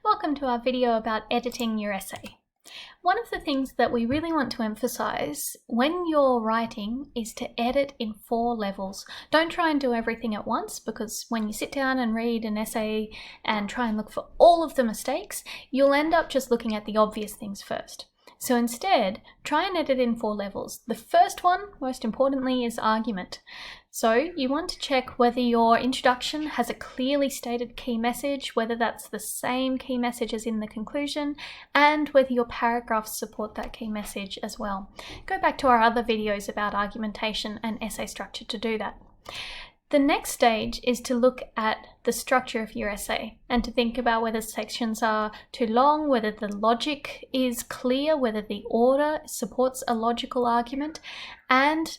Welcome to our video about editing your essay. One of the things that we really want to emphasize when you're writing is to edit in 4 levels. Don't try and do everything at once, because when you sit down and read an essay and try and look for all of the mistakes, you'll end up just looking at the obvious things first. So instead, try and edit in 4 levels. The first one, most importantly, is argument. So you want to check whether your introduction has a clearly stated key message, whether that's the same key message as in the conclusion, and whether your paragraphs support that key message as well. Go back to our other videos about argumentation and essay structure to do that. The next stage is to look at the structure of your essay and to think about whether sections are too long, whether the logic is clear, whether the order supports a logical argument, and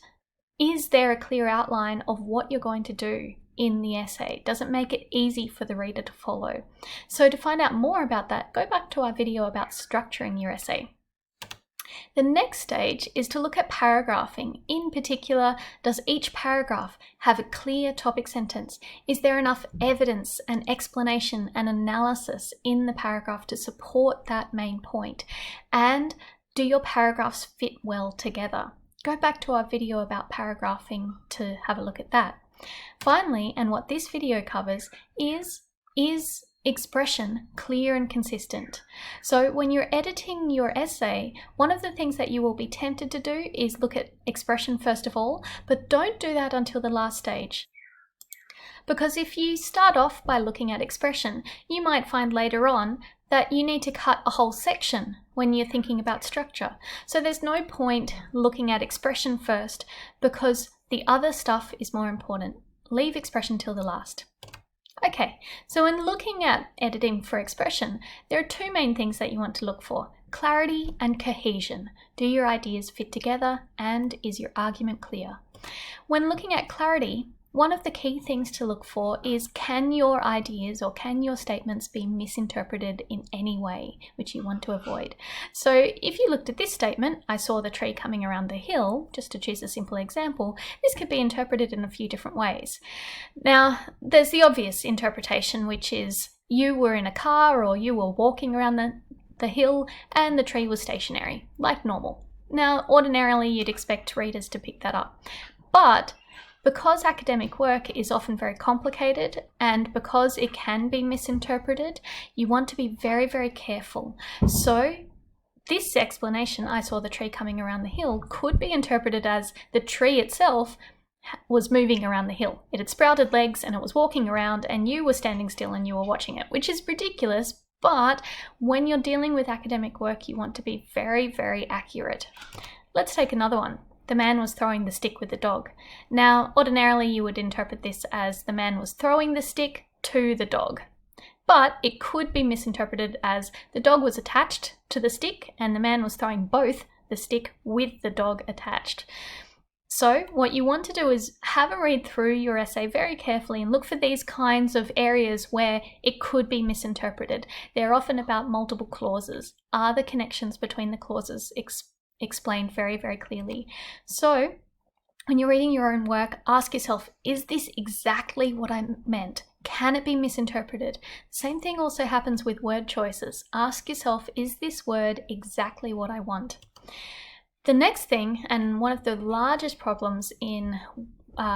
is there a clear outline of what you're going to do in the essay? Does it make it easy for the reader to follow? So to find out more about that, go back to our video about structuring your essay. The next stage is to look at paragraphing. In particular, does each paragraph have a clear topic sentence? Is there enough evidence and explanation and analysis in the paragraph to support that main point? And do your paragraphs fit well together? Go back to our video about paragraphing to have a look at that. Finally, and what this video covers, is expression clear and consistent? So when you're editing your essay, one of the things that you will be tempted to do is look at expression first of all, but don't do that until the last stage. Because if you start off by looking at expression, you might find later on that you need to cut a whole section when you're thinking about structure. So there's no point looking at expression first, because the other stuff is more important. Leave expression till the last. Okay, so in looking at editing for expression, there are 2 main things that you want to look for: clarity and cohesion. Do your ideas fit together, and is your argument clear? When looking at clarity, one of the key things to look for is, can your ideas or can your statements be misinterpreted in any way, which you want to avoid? So if you looked at this statement, I saw the tree coming around the hill, just to choose a simple example, this could be interpreted in a few different ways. Now, there's the obvious interpretation, which is you were in a car or you were walking around the hill and the tree was stationary, like normal. Now, ordinarily you'd expect readers to pick that up, but because academic work is often very complicated and because it can be misinterpreted, you want to be very, very careful. So this explanation, I saw the tree coming around the hill, could be interpreted as the tree itself was moving around the hill. It had sprouted legs and it was walking around and you were standing still and you were watching it, which is ridiculous. But when you're dealing with academic work, you want to be very, very accurate. Let's take another one. The man was throwing the stick with the dog. Now, ordinarily you would interpret this as the man was throwing the stick to the dog. But it could be misinterpreted as the dog was attached to the stick and the man was throwing both the stick with the dog attached. So what you want to do is have a read through your essay very carefully and look for these kinds of areas where it could be misinterpreted. They're often about multiple clauses. Are the connections between the clauses explained very, very clearly? So when you're reading your own work, ask yourself, is this exactly what I meant? Can it be misinterpreted? Same thing also happens with word choices. Ask yourself, is this word exactly what I want? The next thing, and one of the largest problems in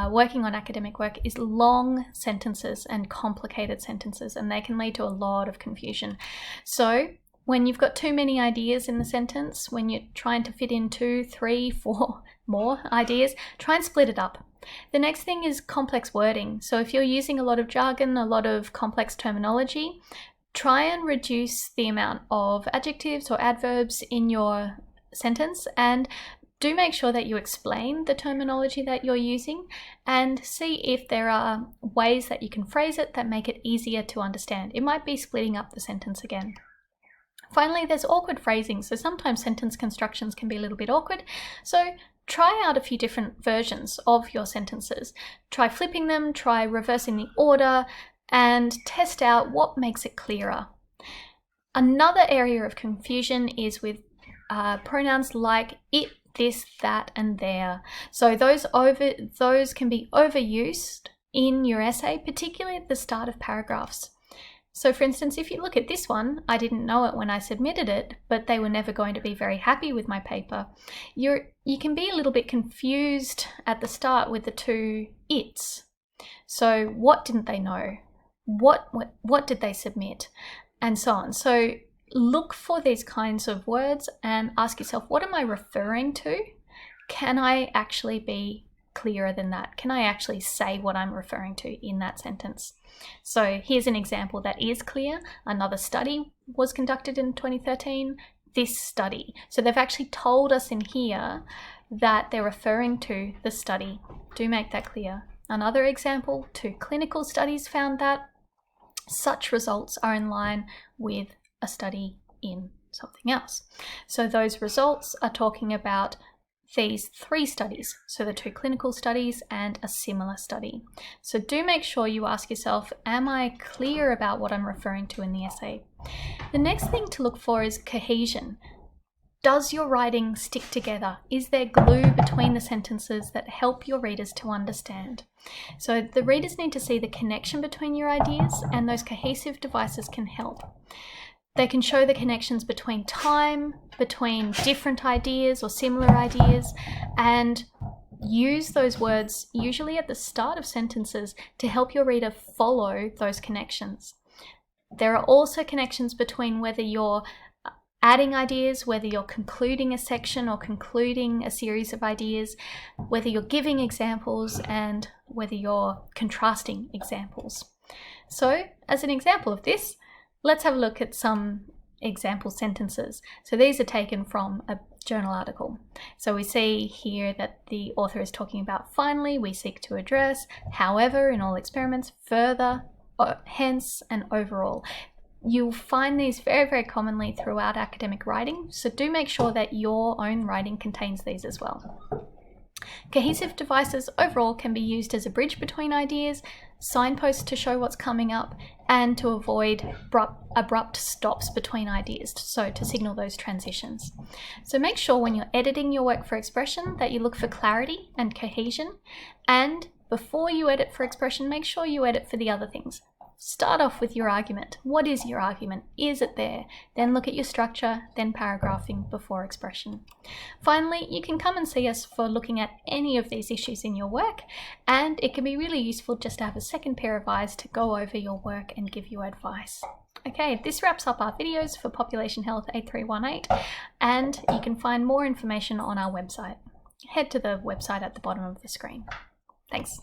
working on academic work, is long sentences and complicated sentences, and they can lead to a lot of confusion. So when you've got too many ideas in the sentence, when you're trying to fit in 2, 3, 4 more ideas, try and split it up. The next thing is complex wording. So if you're using a lot of jargon, a lot of complex terminology, try and reduce the amount of adjectives or adverbs in your sentence, and do make sure that you explain the terminology that you're using and see if there are ways that you can phrase it that make it easier to understand. It might be splitting up the sentence again. Finally, there's awkward phrasing. So sometimes sentence constructions can be a little bit awkward. So try out a few different versions of your sentences. Try flipping them, try reversing the order, and test out what makes it clearer. Another area of confusion is with pronouns like it, this, that, and there. So those can be overused in your essay, particularly at the start of paragraphs. So for instance, if you look at this one, I didn't know it when I submitted it, but they were never going to be very happy with my paper. You can be a little bit confused at the start with the two it's. So what didn't they know? What did they submit? And so on. So look for these kinds of words and ask yourself, what am I referring to? Can I actually be clearer than that? Can I actually say what I'm referring to in that sentence? So here's an example that is clear. Another study was conducted in 2013, this study. So they've actually told us in here that they're referring to the study. Do make that clear. Another example, 2 clinical studies found that such results are in line with a study in something else. So those results are talking about these 3 studies, so the 2 clinical studies and a similar study. So do make sure you ask yourself, am I clear about what I'm referring to in the essay? The next thing to look for is cohesion. Does your writing stick together? Is there glue between the sentences that help your readers to understand? So the readers need to see the connection between your ideas, and those cohesive devices can help. They can show the connections between time, between different ideas or similar ideas, and use those words usually at the start of sentences to help your reader follow those connections. There are also connections between whether you're adding ideas, whether you're concluding a section or concluding a series of ideas, whether you're giving examples, and whether you're contrasting examples. So, as an example of this, let's have a look at some example sentences. So these are taken from a journal article. So we see here that the author is talking about finally, we seek to address, however, in all experiments, further, hence, and overall. You'll find these very, very commonly throughout academic writing, so do make sure that your own writing contains these as well. Cohesive devices overall can be used as a bridge between ideas, signposts to show what's coming up, and to avoid abrupt stops between ideas, so to signal those transitions. So make sure when you're editing your work for expression that you look for clarity and cohesion, and before you edit for expression, make sure you edit for the other things. Start off with your argument. What is your argument? Is it there? Then look at your structure, then paragraphing before expression. Finally, you can come and see us for looking at any of these issues in your work, and it can be really useful just to have a second pair of eyes to go over your work and give you advice. Okay, this wraps up our videos for Population Health 8318, and you can find more information on our website. Head to the website at the bottom of the screen. Thanks.